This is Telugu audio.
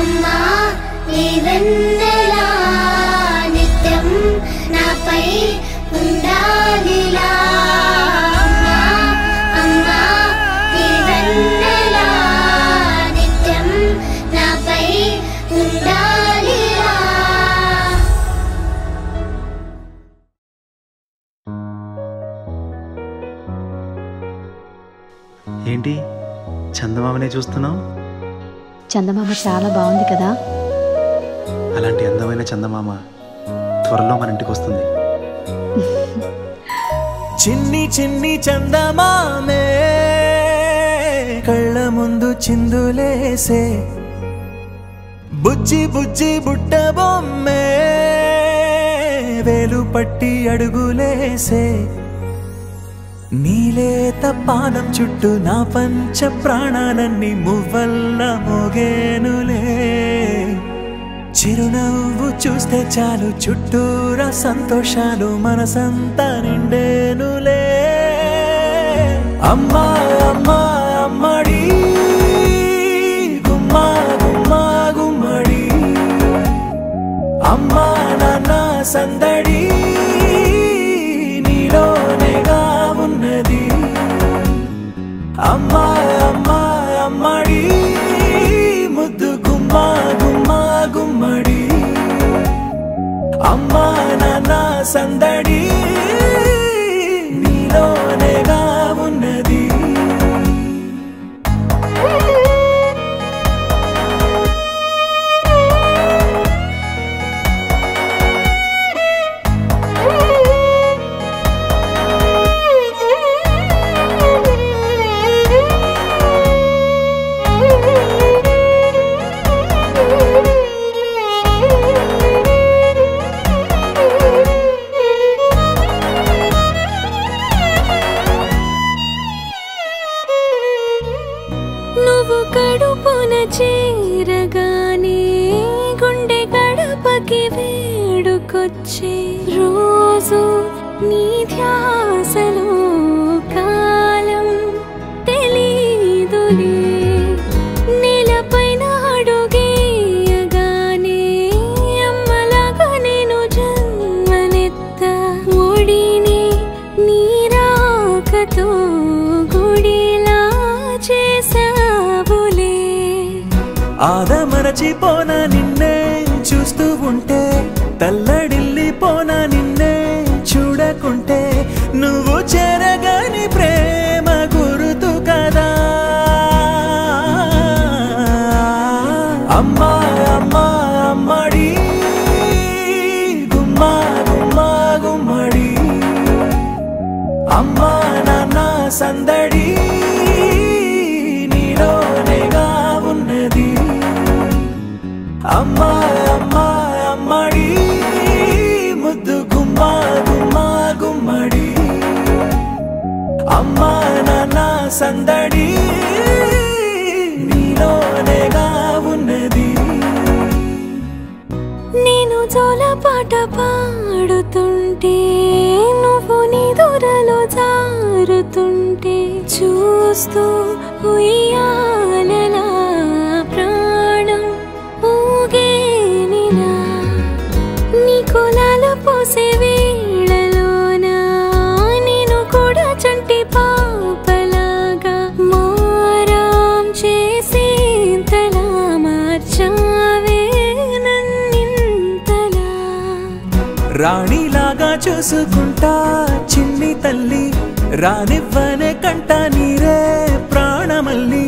అమ్మా నీవెన్నెలా నిత్యం నాపై ఉండాలిలా అమ్మా అమ్మా నీవెన్నెలా నిత్యం నాపై ఉండాలిలా. ఏంటి చందమామనే చూస్తున్నావు? చందమామ చాలా బాగుంది కదా. అలాంటి అందమైన చందమామ త్వరలో మన ఇంటికి వస్తుంది. చిన్ని చిన్ని చందమామే కళ్ళ ముందు చిందులేసే, బుజ్జి బుజ్జి బుట్ట బొమ్మే వేలు పట్టి అడుగులేసే, నీలేత పానం చుట్టూ నా పంచ ప్రాణాలన్నీ మువ్వల్ల మోగేనులే. చిరునవ్వు చూస్తే చాలు చుట్టూరా సంతోషాలు మనసంతా నిండేనులే. అమ్మా అమ్మా అమ్మడి గుమ్మా గుమ్మా గుమ్మడి, అమ్మా నాన్న సందడి నీలోనేగా ఉన్నది. అమ్మా అమ్మా అమ్మడి ముద్దు గుమ్మా గుమ్మా గుమ్మడి, అమ్మా నాన్న సందడి నీలోనేగా ఉన్నది. నువ్వు కడుపున చేరగానే గుండె గడపకి వేడుకొచ్చే రోజు నీ ధ్యాసలో కాలం తెలీదులే. నేలపైన అడుగేయగానే అమ్మలాగా నేను జన్మనెత్త, ఒడిని నీ రాకతో గుడిలా చేసావులే. ఆదమరచిపోనా నిన్నే చూస్తూ ఉంటే, తల్లడిల్లిపోనా నిన్నే చూడకుంటే, నువ్వు చెరగని ప్రేమ గురుతు కదా. అమ్మా అమ్మా అమ్మడి గుమ్మా గుమ్మా గుమ్మడి, అమ్మా నాన్న సందడి నీలోనేగా ఉన్నది. అమ్మా అమ్మా అమ్మడి ముద్దు గుమ్మా గుమ్మా గుమ్మడి, అమ్మా నాన్న సందడి నీలోనేగా ఉన్నది. నేను జోలపాట పాడుతుంటే, నువ్వు నీ దూరలో జారుతుంటే, చూస్తూ ఉయ్యాలలా ప్రాణం ఊగేనిలా. నీ కులాల పోసే వేళలోనా నేను కూడా చంటి పాపలాగా మారాం చేసేంతలా మార్చావే నన్నింతలా. రాణిలాగా చూసుకుంటా చిన్ని తల్లి, రానివ్వనే కంట నీరే ప్రాణమల్లి.